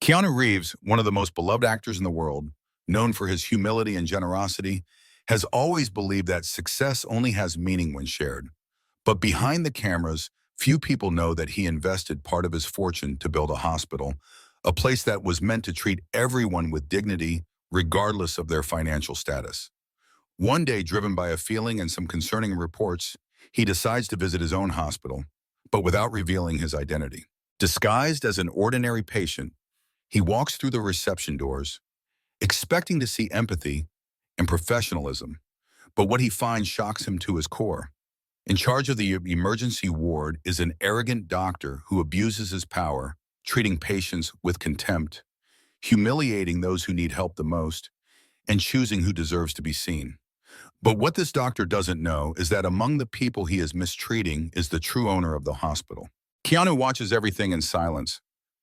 Keanu Reeves, one of the most beloved actors in the world, known for his humility and generosity, has always believed that success only has meaning when shared. But behind the cameras, few people know that he invested part of his fortune to build a hospital, a place that was meant to treat everyone with dignity, regardless of their financial status. One day, driven by a feeling and some concerning reports, he decides to visit his own hospital, but without revealing his identity. Disguised as an ordinary patient, he walks through the reception doors, expecting to see empathy and professionalism, but what he finds shocks him to his core. In charge of the emergency ward is an arrogant doctor who abuses his power, treating patients with contempt, humiliating those who need help the most, and choosing who deserves to be seen. But what this doctor doesn't know is that among the people he is mistreating is the true owner of the hospital. Keanu watches everything in silence,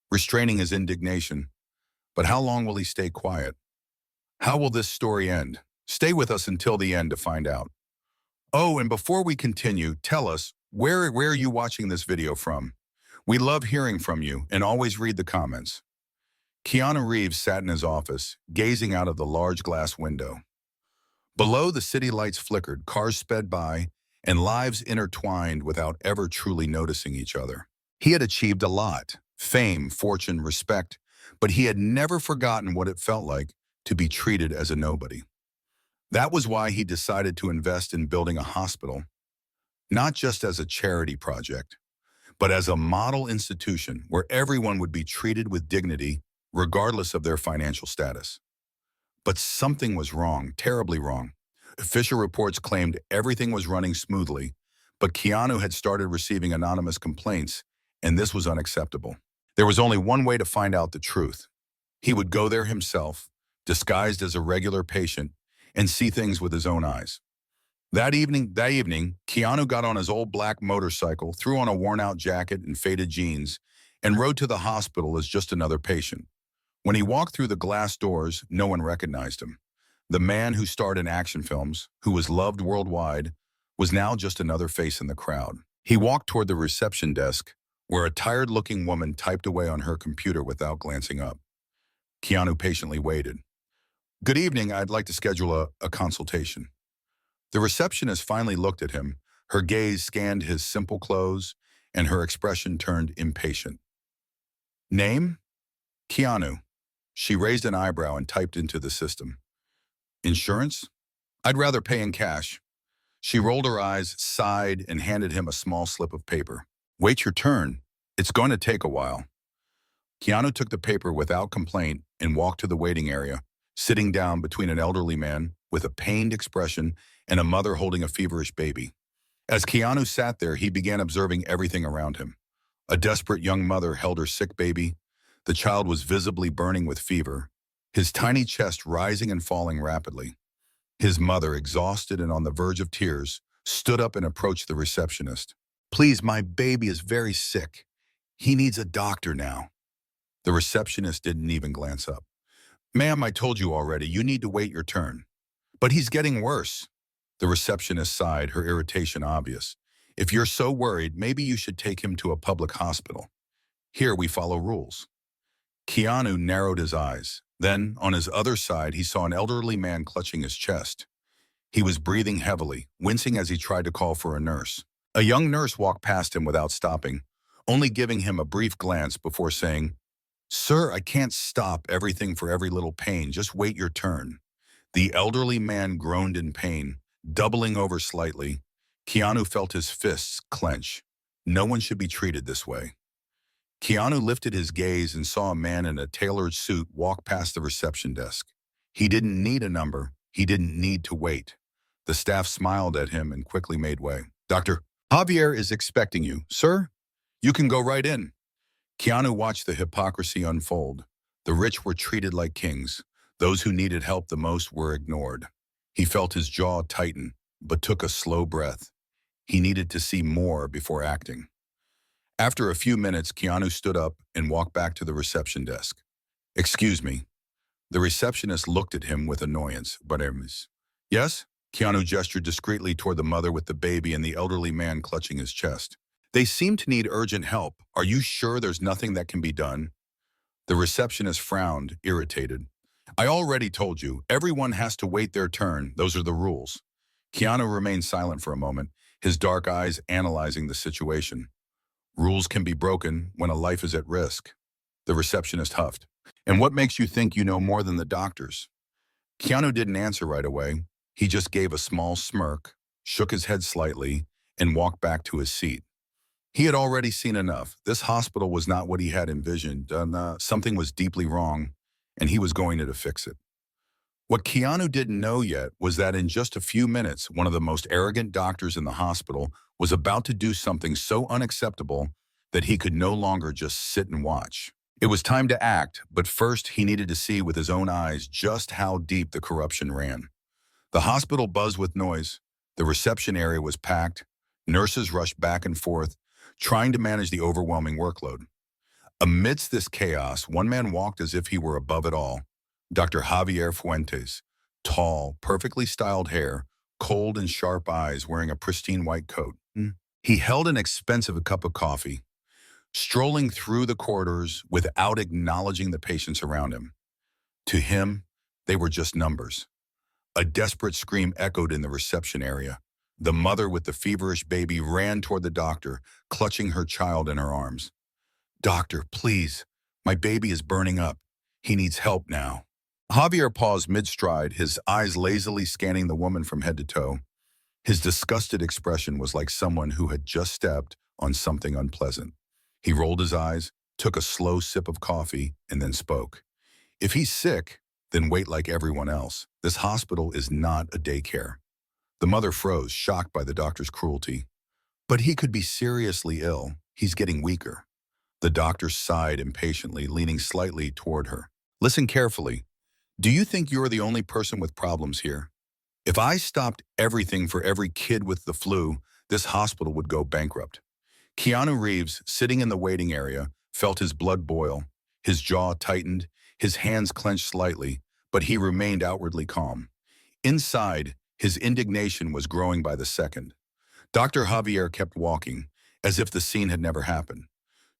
restraining his indignation. But how long will he stay quiet? How will this story end? Stay with us until the end to find out. Oh, and before we continue, tell us, where are you watching this video from? We love hearing from you and always read the comments. Keanu Reeves sat in his office, gazing out of the large glass window. Below, the city lights flickered, cars sped by, and lives intertwined without ever truly noticing each other. He had achieved a lot: fame, fortune, respect, but he had never forgotten what it felt like to be treated as a nobody. That was why he decided to invest in building a hospital, not just as a charity project, but as a model institution where everyone would be treated with dignity, regardless of their financial status. But something was wrong, terribly wrong. Official reports claimed everything was running smoothly, but Keanu had started receiving anonymous complaints, and this was unacceptable. There was only one way to find out the truth. He would go there himself, disguised as a regular patient, and see things with his own eyes. That evening, Keanu got on his old black motorcycle, threw on a worn-out jacket and faded jeans, and rode to the hospital as just another patient. When he walked through the glass doors, no one recognized him. The man who starred in action films, who was loved worldwide, was now just another face in the crowd. He walked toward the reception desk, where a tired-looking woman typed away on her computer without glancing up. Keanu patiently waited. "Good evening, I'd like to schedule a consultation." The receptionist finally looked at him. Her gaze scanned his simple clothes, and her expression turned impatient. "Name? Keanu." She raised an eyebrow and typed into the system. "Insurance? I'd rather pay in cash." She rolled her eyes, sighed, and handed him a small slip of paper. "Wait your turn. It's going to take a while." Keanu took the paper without complaint and walked to the waiting area, sitting down between an elderly man with a pained expression and a mother holding a feverish baby. As Keanu sat there, he began observing everything around him. A desperate young mother held her sick baby. The child was visibly burning with fever, his tiny chest rising and falling rapidly. His mother, exhausted and on the verge of tears, stood up and approached the receptionist. "Please, my baby is very sick. He needs a doctor now." The receptionist didn't even glance up. "Ma'am, I told you already, you need to wait your turn." "But he's getting worse." The receptionist sighed, her irritation obvious. "If you're so worried, maybe you should take him to a public hospital. Here we follow rules." Keanu narrowed his eyes. Then, on his other side, he saw an elderly man clutching his chest. He was breathing heavily, wincing as he tried to call for a nurse. A young nurse walked past him without stopping, only giving him a brief glance before saying, "Sir, I can't stop everything for every little pain. Just wait your turn." The elderly man groaned in pain, doubling over slightly. Keanu felt his fists clench. No one should be treated this way. Keanu lifted his gaze and saw a man in a tailored suit walk past the reception desk. He didn't need a number. He didn't need to wait. The staff smiled at him and quickly made way. "Dr. Javier is expecting you, sir. You can go right in." Keanu watched the hypocrisy unfold. The rich were treated like kings. Those who needed help the most were ignored. He felt his jaw tighten, but took a slow breath. He needed to see more before acting. After a few minutes, Keanu stood up and walked back to the reception desk. "Excuse me." The receptionist looked at him with annoyance. "But yes?" Keanu gestured discreetly toward the mother with the baby and the elderly man clutching his chest. "They seem to need urgent help. Are you sure there's nothing that can be done?" The receptionist frowned, irritated. I already told you, everyone has to wait their turn. Those are the rules. Keanu remained silent for a moment, his dark eyes analyzing the situation. Rules can be broken when a life is at risk. The receptionist huffed. And what makes you think you know more than the doctors? Keanu didn't answer right away. He just gave a small smirk, shook his head slightly, and walked back to his seat. He had already seen enough. This hospital was not what he had envisioned, and something was deeply wrong, and he was going to fix it. What Keanu didn't know yet was that in just a few minutes, one of the most arrogant doctors in the hospital was about to do something so unacceptable that he could no longer just sit and watch. It was time to act, but first he needed to see with his own eyes just how deep the corruption ran. The hospital buzzed with noise. The reception area was packed. Nurses rushed back and forth, trying to manage the overwhelming workload. Amidst this chaos, one man walked as if he were above it all. Dr. Javier Fuentes, tall, perfectly styled hair, cold and sharp eyes, wearing a pristine white coat. He held an expensive cup of coffee, strolling through the corridors without acknowledging the patients around him. To him, they were just numbers. A desperate scream echoed in the reception area. The mother with the feverish baby ran toward the doctor, clutching her child in her arms. Doctor, please, my baby is burning up. He needs help now. Javier paused mid-stride, his eyes lazily scanning the woman from head to toe. His disgusted expression was like someone who had just stepped on something unpleasant. He rolled his eyes, took a slow sip of coffee, and then spoke. If he's sick, then wait like everyone else. This hospital is not a daycare. The mother froze, shocked by the doctor's cruelty. But he could be seriously ill. He's getting weaker. The doctor sighed impatiently, leaning slightly toward her. Listen carefully. Do you think you're the only person with problems here? If I stopped everything for every kid with the flu, this hospital would go bankrupt. Keanu Reeves, sitting in the waiting area, felt his blood boil. His jaw tightened, his hands clenched slightly, but he remained outwardly calm. Inside, his indignation was growing by the second. Dr. Javier kept walking, as if the scene had never happened.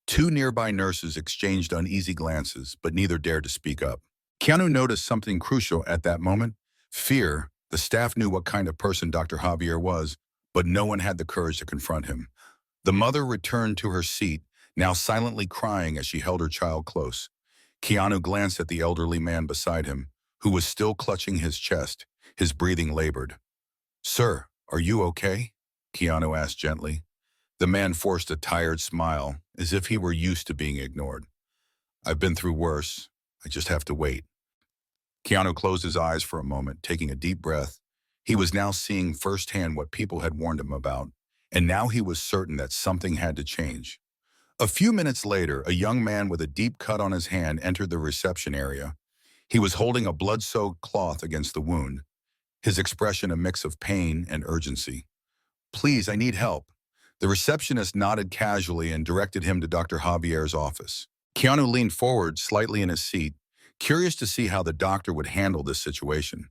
Two nearby nurses exchanged uneasy glances, but neither dared to speak up. Keanu noticed something crucial at that moment. Fear. The staff knew what kind of person Dr. Javier was, but no one had the courage to confront him. The mother returned to her seat, now silently crying as she held her child close. Keanu glanced at the elderly man beside him, who was still clutching his chest, his breathing labored. Sir, are you okay? Keanu asked gently. The man forced a tired smile, as if he were used to being ignored. I've been through worse. I just have to wait. Keanu closed his eyes for a moment, taking a deep breath. He was now seeing firsthand what people had warned him about, and now he was certain that something had to change. A few minutes later, a young man with a deep cut on his hand entered the reception area. He was holding a blood-soaked cloth against the wound, his expression a mix of pain and urgency. Please, I need help. The receptionist nodded casually and directed him to Dr. Javier's office. Keanu leaned forward slightly in his seat, curious to see how the doctor would handle this situation.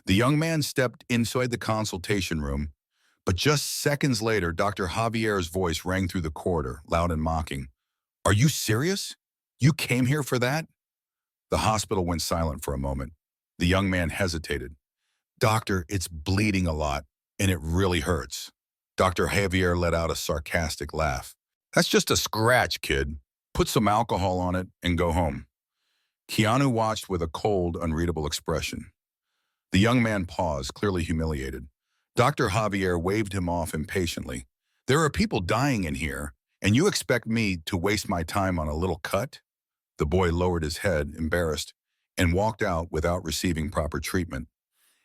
The young man stepped inside the consultation room, but just seconds later, Dr. Javier's voice rang through the corridor, loud and mocking. Are you serious? You came here for that? The hospital went silent for a moment. The young man hesitated. Doctor, it's bleeding a lot, and it really hurts. Dr. Javier let out a sarcastic laugh. That's just a scratch, kid. Put some alcohol on it and go home. Keanu watched with a cold, unreadable expression. The young man paused, clearly humiliated. Dr. Javier waved him off impatiently. There are people dying in here, and you expect me to waste my time on a little cut? The boy lowered his head, embarrassed, and walked out without receiving proper treatment.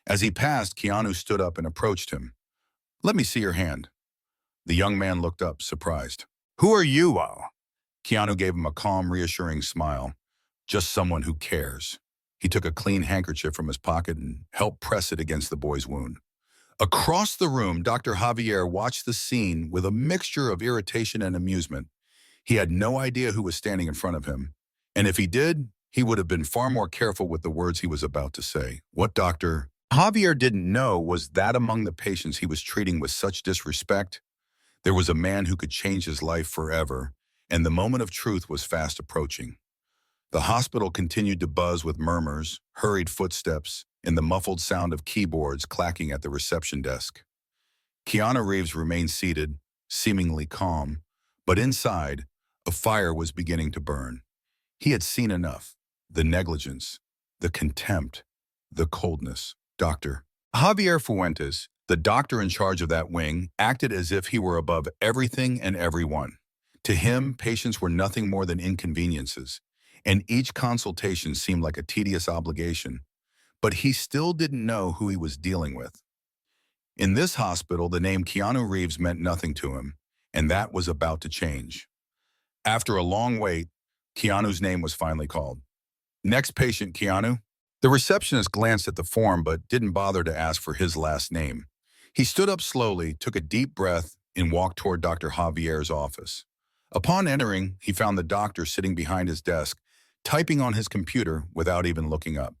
As he passed, Keanu stood up and approached him. Let me see your hand. The young man looked up, surprised. Who are you? Keanu gave him a calm, reassuring smile. Just someone who cares. He took a clean handkerchief from his pocket and helped press it against the boy's wound. Across the room, Dr. Javier watched the scene with a mixture of irritation and amusement. He had no idea who was standing in front of him, and if he did, he would have been far more careful with the words he was about to say. What Dr. Javier didn't know was that among the patients he was treating with such disrespect, there was a man who could change his life forever, and the moment of truth was fast approaching. The hospital continued to buzz with murmurs, hurried footsteps, and the muffled sound of keyboards clacking at the reception desk. Keanu Reeves remained seated, seemingly calm, but inside, a fire was beginning to burn. He had seen enough. The negligence, the contempt, the coldness. Dr. Javier Fuentes, the doctor in charge of that wing, acted as if he were above everything and everyone. To him, patients were nothing more than inconveniences, and each consultation seemed like a tedious obligation. But he still didn't know who he was dealing with. In this hospital, the name Keanu Reeves meant nothing to him, and that was about to change. After a long wait, Keanu's name was finally called. Next patient, Keanu. The receptionist glanced at the form but didn't bother to ask for his last name. He stood up slowly, took a deep breath, and walked toward Dr. Javier's office. Upon entering, he found the doctor sitting behind his desk, typing on his computer without even looking up.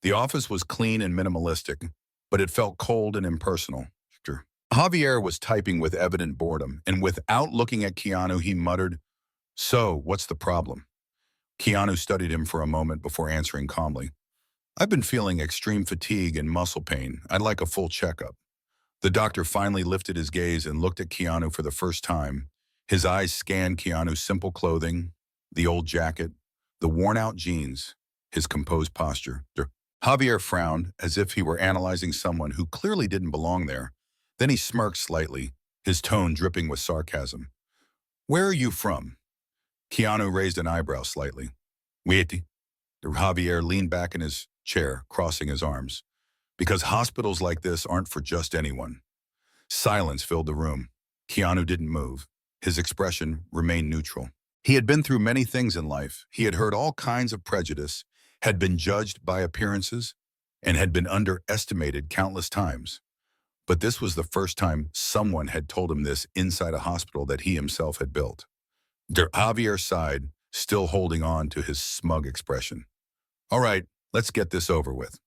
The office was clean and minimalistic, but it felt cold and impersonal. Javier was typing with evident boredom, and without looking at Keanu, he muttered, "So, what's the problem?" Keanu studied him for a moment before answering calmly. "I've been feeling extreme fatigue and muscle pain. I'd like a full checkup." The doctor finally lifted his gaze and looked at Keanu for the first time. His eyes scanned Keanu's simple clothing, the old jacket, the worn-out jeans, his composed posture. Javier frowned, as if he were analyzing someone who clearly didn't belong there. Then he smirked slightly, his tone dripping with sarcasm. "Where are you from?" Keanu raised an eyebrow slightly. "Wait." Javier leaned back in his chair, crossing his arms. "Because hospitals like this aren't for just anyone." Silence filled the room. Keanu didn't move. His expression remained neutral. He had been through many things in life. He had heard all kinds of prejudice, had been judged by appearances, and had been underestimated countless times. But this was the first time someone had told him this inside a hospital that he himself had built. Javier sighed, still holding on to his smug expression. "All right, let's get this over with."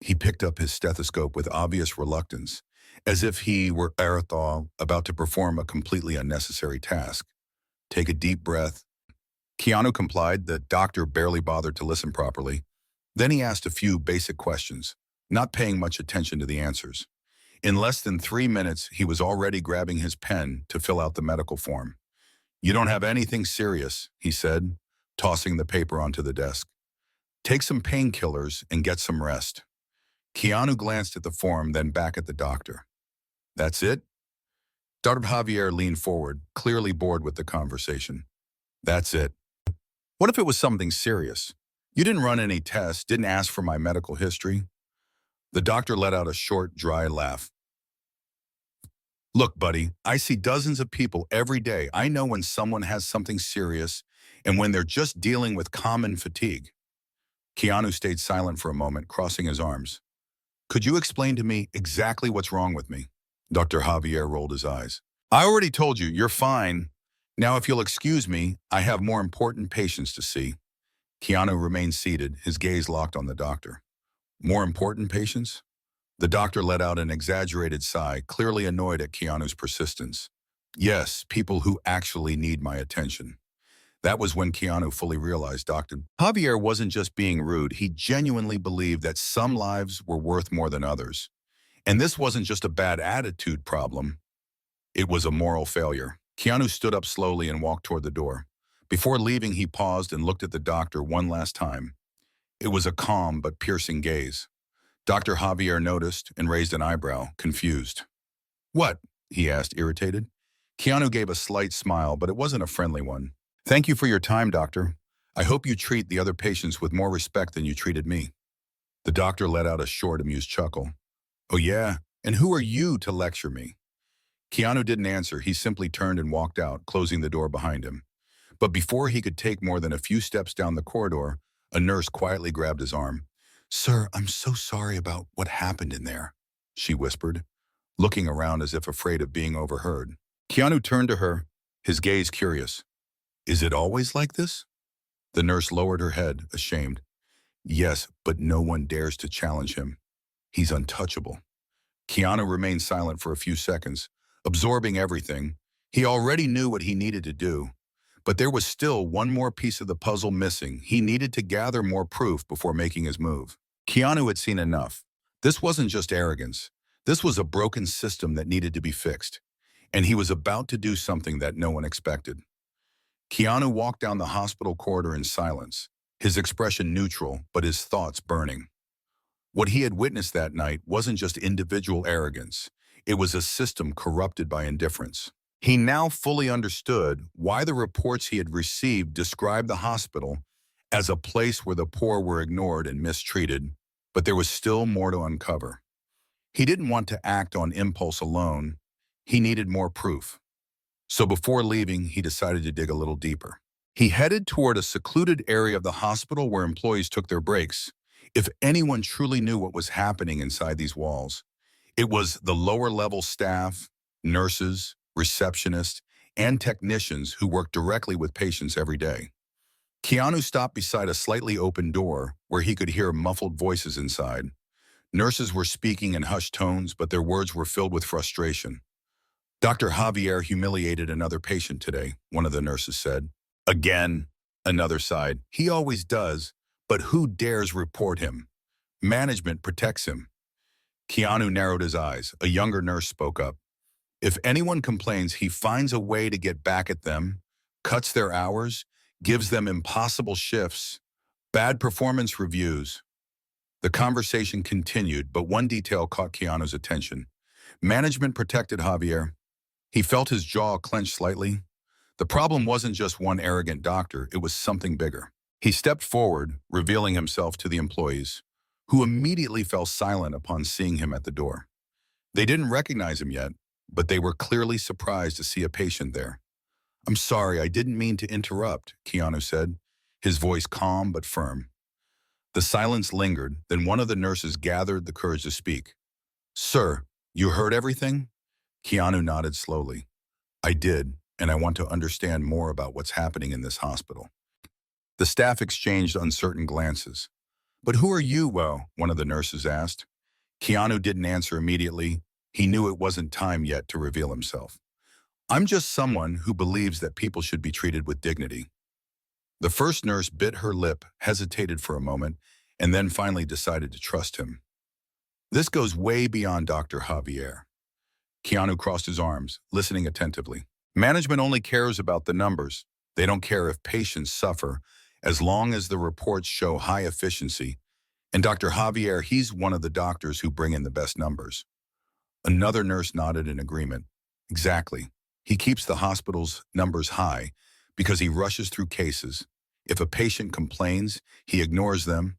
He picked up his stethoscope with obvious reluctance, as if he were about to perform a completely unnecessary task. "Take a deep breath." Keanu complied. The doctor barely bothered to listen properly. Then he asked a few basic questions, not paying much attention to the answers. In less than 3 minutes, he was already grabbing his pen to fill out the medical form. "You don't have anything serious," he said, tossing the paper onto the desk. "Take some painkillers and get some rest." Keanu glanced at the form, then back at the doctor. "That's it?" Dr. Javier leaned forward, clearly bored with the conversation. "That's it." "What if it was something serious? You didn't run any tests, didn't ask for my medical history." The doctor let out a short, dry laugh. "Look, buddy, I see dozens of people every day. I know when someone has something serious and when they're just dealing with common fatigue." Keanu stayed silent for a moment, crossing his arms. "Could you explain to me exactly what's wrong with me?" Dr. Javier rolled his eyes. "I already told you, you're fine. Now, if you'll excuse me, I have more important patients to see." Keanu remained seated, his gaze locked on the doctor. "More important patients?" The doctor let out an exaggerated sigh, clearly annoyed at Keanu's persistence. "Yes, people who actually need my attention." That was when Keanu fully realized Dr. Javier wasn't just being rude. He genuinely believed that some lives were worth more than others. And this wasn't just a bad attitude problem. It was a moral failure. Keanu stood up slowly and walked toward the door. Before leaving, he paused and looked at the doctor one last time. It was a calm but piercing gaze. Dr. Javier noticed and raised an eyebrow, confused. "What?" he asked, irritated. Keanu gave a slight smile, but it wasn't a friendly one. "Thank you for your time, doctor. I hope you treat the other patients with more respect than you treated me." The doctor let out a short, amused chuckle. "Oh yeah? And who are you to lecture me?" Keanu didn't answer. He simply turned and walked out, closing the door behind him. But before he could take more than a few steps down the corridor, a nurse quietly grabbed his arm. "Sir, I'm so sorry about what happened in there," she whispered, looking around as if afraid of being overheard. Keanu turned to her, his gaze curious. "Is it always like this?" The nurse lowered her head, ashamed. "Yes, but no one dares to challenge him. He's untouchable." Keanu remained silent for a few seconds, absorbing everything. He already knew what he needed to do, But there was still one more piece of the puzzle missing. He needed to gather more proof before making his move. Keanu had seen enough. This wasn't just arrogance. This was a broken system that needed to be fixed. And he was about to do something that no one expected. Keanu walked down the hospital corridor in silence, his expression neutral, but his thoughts burning. What he had witnessed that night wasn't just individual arrogance. It was a system corrupted by indifference. He now fully understood why the reports he had received described the hospital as a place where the poor were ignored and mistreated, but there was still more to uncover. He didn't want to act on impulse alone. He needed more proof. So before leaving, he decided to dig a little deeper. He headed toward a secluded area of the hospital where employees took their breaks. If anyone truly knew what was happening inside these walls, it was the lower-level staff, nurses, receptionists, and technicians who worked directly with patients every day. Keanu stopped beside a slightly open door where he could hear muffled voices inside. Nurses were speaking in hushed tones, but their words were filled with frustration. "Dr. Javier humiliated another patient today," one of the nurses said. "Again," another sighed. "He always does, but who dares report him? Management protects him." Keanu narrowed his eyes. A younger nurse spoke up. "If anyone complains, he finds a way to get back at them, cuts their hours, gives them impossible shifts, bad performance reviews." The conversation continued, but one detail caught Keanu's attention. Management protected Javier. He felt his jaw clench slightly. The problem wasn't just one arrogant doctor, it was something bigger. He stepped forward, revealing himself to the employees, who immediately fell silent upon seeing him at the door. They didn't recognize him yet, but they were clearly surprised to see a patient there. "I'm sorry, I didn't mean to interrupt," Keanu said, his voice calm but firm. The silence lingered, then one of the nurses gathered the courage to speak. "Sir, you heard everything?" Keanu nodded slowly. "I did, and I want to understand more about what's happening in this hospital." The staff exchanged uncertain glances. "But who are you, well?" one of the nurses asked. Keanu didn't answer immediately. He knew it wasn't time yet to reveal himself. "I'm just someone who believes that people should be treated with dignity." The first nurse bit her lip, hesitated for a moment, and then finally decided to trust him. "This goes way beyond Dr. Javier." Keanu crossed his arms, listening attentively. "Management only cares about the numbers. They don't care if patients suffer, as long as the reports show high efficiency. And Dr. Javier, he's one of the doctors who bring in the best numbers." Another nurse nodded in agreement. "Exactly. He keeps the hospital's numbers high because he rushes through cases. If a patient complains, he ignores them.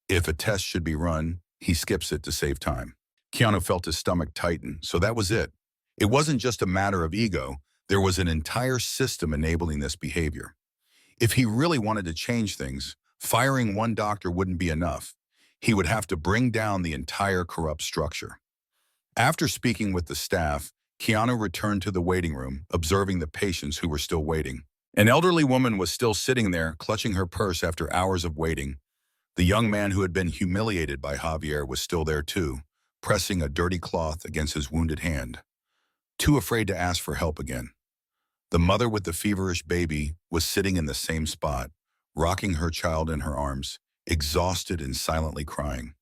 If a test should be run, he skips it to save time." Keanu felt his stomach tighten, so that was it. It wasn't just a matter of ego. There was an entire system enabling this behavior. If he really wanted to change things, firing one doctor wouldn't be enough. He would have to bring down the entire corrupt structure. After speaking with the staff, Keanu returned to the waiting room, observing the patients who were still waiting. An elderly woman was still sitting there, clutching her purse after hours of waiting. The young man who had been humiliated by Javier was still there too, pressing a dirty cloth against his wounded hand, too afraid to ask for help again. The mother with the feverish baby was sitting in the same spot, rocking her child in her arms, exhausted and silently crying.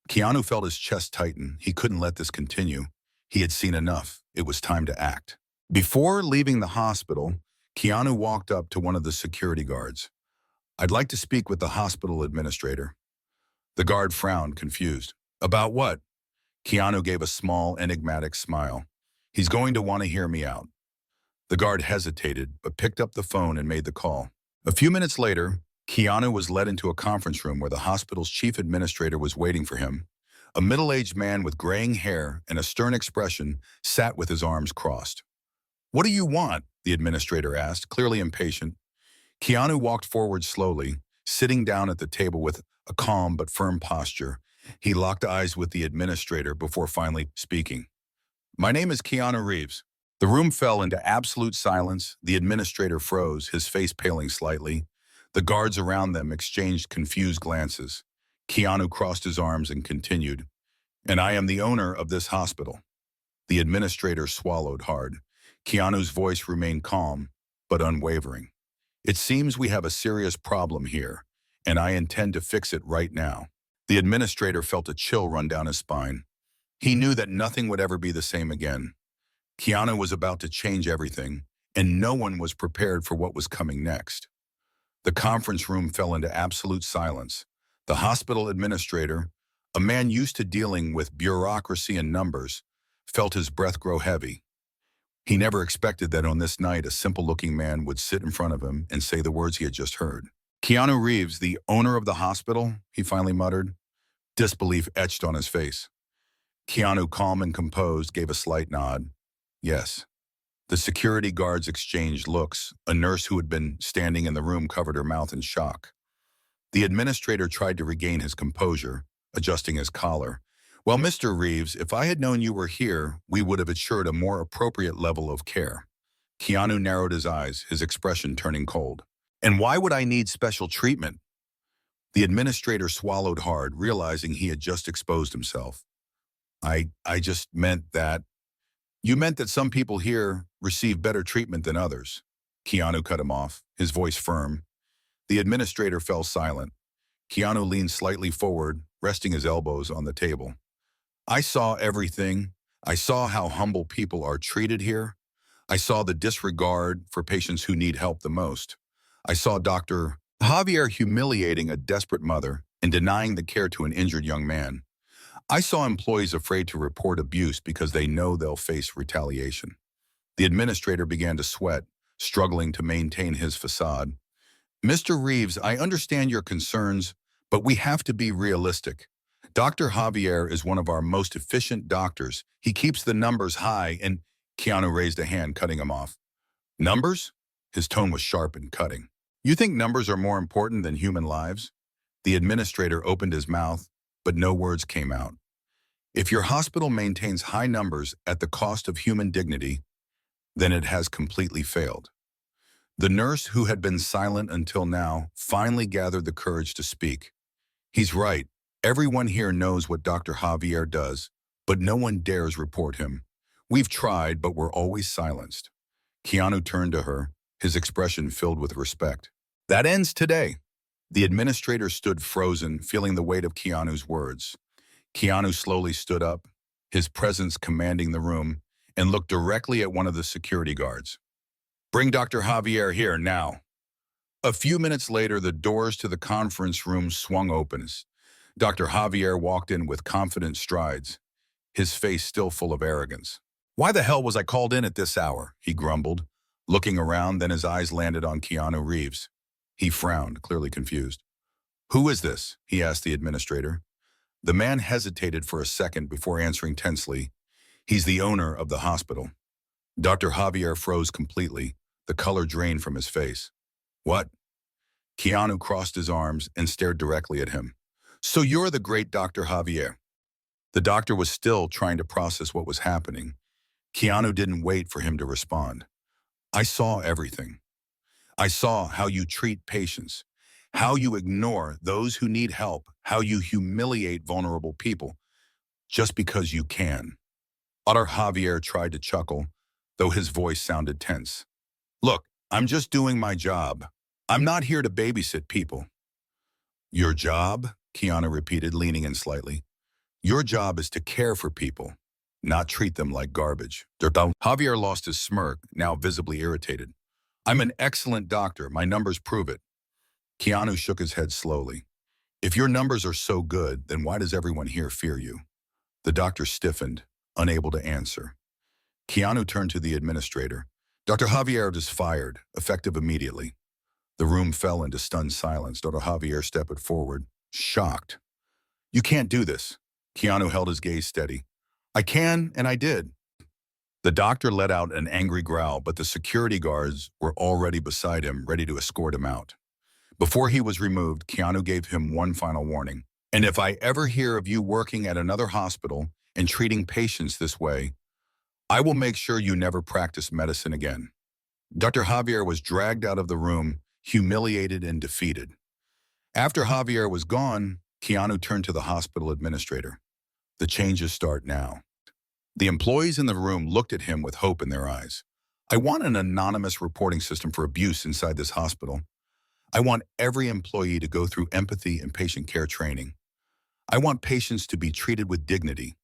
Keanu felt his chest tighten. He couldn't let this continue. He had seen enough. It was time to act. Before leaving the hospital, Keanu walked up to one of the security guards. "I'd like to speak with the hospital administrator." The guard frowned, confused. "About what?" Keanu gave a small, enigmatic smile. "He's going to want to hear me out." The guard hesitated, but picked up the phone and made the call. A few minutes later, Keanu was led into a conference room where the hospital's chief administrator was waiting for him. A middle-aged man with graying hair and a stern expression sat with his arms crossed. "What do you want?" the administrator asked, clearly impatient. Keanu walked forward slowly, sitting down at the table with a calm but firm posture. He locked eyes with the administrator before finally speaking. "My name is Keanu Reeves." The room fell into absolute silence. The administrator froze, his face paling slightly. The guards around them exchanged confused glances. Keanu crossed his arms and continued. "And I am the owner of this hospital." The administrator swallowed hard. Keanu's voice remained calm, but unwavering. It seems we have a serious problem here, and I intend to fix it right now. The administrator felt a chill run down his spine. He knew that nothing would ever be the same again. Keanu was about to change everything, and no one was prepared for what was coming next. The conference room fell into absolute silence. The hospital administrator, a man used to dealing with bureaucracy and numbers, felt his breath grow heavy. He never expected that on this night a simple-looking man would sit in front of him and say the words he had just heard. "Keanu Reeves, the owner of the hospital," he finally muttered. Disbelief etched on his face. Keanu, calm and composed, gave a slight nod. "Yes." The security guards exchanged looks. A nurse who had been standing in the room covered her mouth in shock. The administrator tried to regain his composure, adjusting his collar. "Well, Mr. Reeves, if I had known you were here, we would have assured a more appropriate level of care." Keanu narrowed his eyes, his expression turning cold. "And why would I need special treatment?" The administrator swallowed hard, realizing he had just exposed himself. I just meant that. You meant that some people here receive better treatment than others." Keanu cut him off, his voice firm. The administrator fell silent. Keanu leaned slightly forward, resting his elbows on the table. "I saw everything. I saw how humble people are treated here. I saw the disregard for patients who need help the most. I saw Dr. Javier humiliating a desperate mother and denying the care to an injured young man. I saw employees afraid to report abuse because they know they'll face retaliation." The administrator began to sweat, struggling to maintain his facade. "Mr. Reeves, I understand your concerns, but we have to be realistic. Dr. Javier is one of our most efficient doctors. He keeps the numbers high and—" Keanu raised a hand, cutting him off. "Numbers?" His tone was sharp and cutting. "You think numbers are more important than human lives?" The administrator opened his mouth, but no words came out. "If your hospital maintains high numbers at the cost of human dignity, then it has completely failed." The nurse, who had been silent until now, finally gathered the courage to speak. "He's right. Everyone here knows what Dr. Javier does, but no one dares report him. We've tried, but we're always silenced." Keanu turned to her, his expression filled with respect. "That ends today." The administrator stood frozen, feeling the weight of Keanu's words. Keanu slowly stood up, his presence commanding the room, and looked directly at one of the security guards. "Bring Dr. Javier here now." A few minutes later, the doors to the conference room swung open. Dr. Javier walked in with confident strides, his face still full of arrogance. "Why the hell was I called in at this hour?" he grumbled, looking around, then his eyes landed on Keanu Reeves. He frowned, clearly confused. "Who is this?" he asked the administrator. The man hesitated for a second before answering tensely. "He's the owner of the hospital." Dr. Javier froze completely, the color drained from his face. "What?" Keanu crossed his arms and stared directly at him. "So you're the great Dr. Javier." The doctor was still trying to process what was happening. Keanu didn't wait for him to respond. "I saw everything. I saw how you treat patients, how you ignore those who need help, how you humiliate vulnerable people just because you can." Dr. Javier tried to chuckle, though his voice sounded tense. "Look, I'm just doing my job. I'm not here to babysit people." "Your job?" Keanu repeated, leaning in slightly. "Your job is to care for people, not treat them like garbage." Javier lost his smirk, now visibly irritated. "I'm an excellent doctor. My numbers prove it." Keanu shook his head slowly. "If your numbers are so good, then why does everyone here fear you?" The doctor stiffened, unable to answer. Keanu turned to the administrator. "Dr. Javier is fired, effective immediately." The room fell into stunned silence. Dr. Javier stepped forward, shocked. "You can't do this." Keanu held his gaze steady. "I can, and I did." The doctor let out an angry growl, but the security guards were already beside him, ready to escort him out. Before he was removed, Keanu gave him one final warning. "And if I ever hear of you working at another hospital and treating patients this way, I will make sure you never practice medicine again." Dr. Javier was dragged out of the room, humiliated and defeated. After Javier was gone, Keanu turned to the hospital administrator. "The changes start now." The employees in the room looked at him with hope in their eyes. I want an anonymous reporting system for abuse inside this hospital. I want every employee to go through empathy and patient care training. I want patients to be treated with dignity,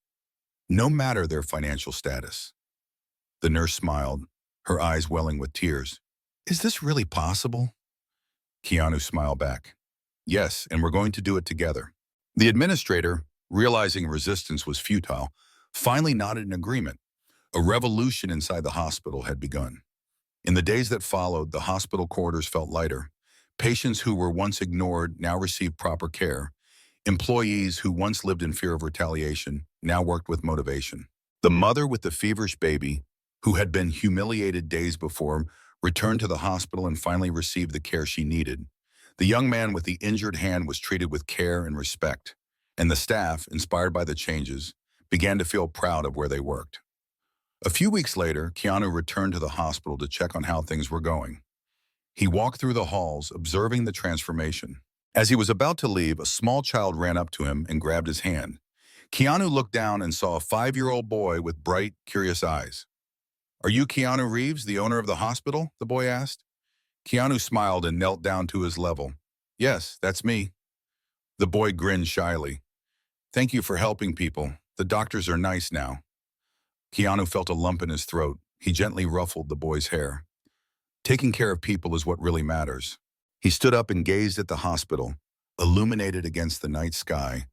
no matter their financial status. The nurse smiled, her eyes welling with tears. Is this really possible? Keanu smiled back. Yes, and we're going to do it together. The administrator, realizing resistance was futile, finally nodded in agreement. A revolution inside the hospital had begun. In the days that followed, the hospital corridors felt lighter. Patients who were once ignored now received proper care. Employees who once lived in fear of retaliation now worked with motivation. The mother with the feverish baby, who had been humiliated days before, returned to the hospital and finally received the care she needed. The young man with the injured hand was treated with care and respect, and the staff, inspired by the changes, began to feel proud of where they worked. A few weeks later, Keanu returned to the hospital to check on how things were going. He walked through the halls, observing the transformation. As he was about to leave, a small child ran up to him and grabbed his hand. Keanu looked down and saw a 5-year-old boy with bright, curious eyes. "Are you Keanu Reeves, the owner of the hospital?" the boy asked. Keanu smiled and knelt down to his level. "Yes, that's me." The boy grinned shyly. "Thank you for helping people. The doctors are nice now." Keanu felt a lump in his throat. He gently ruffled the boy's hair. Taking care of people is what really matters. He stood up and gazed at the hospital, illuminated against the night sky.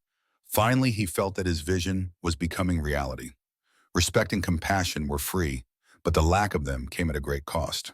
Finally, he felt that his vision was becoming reality. Respect and compassion were free, but the lack of them came at a great cost.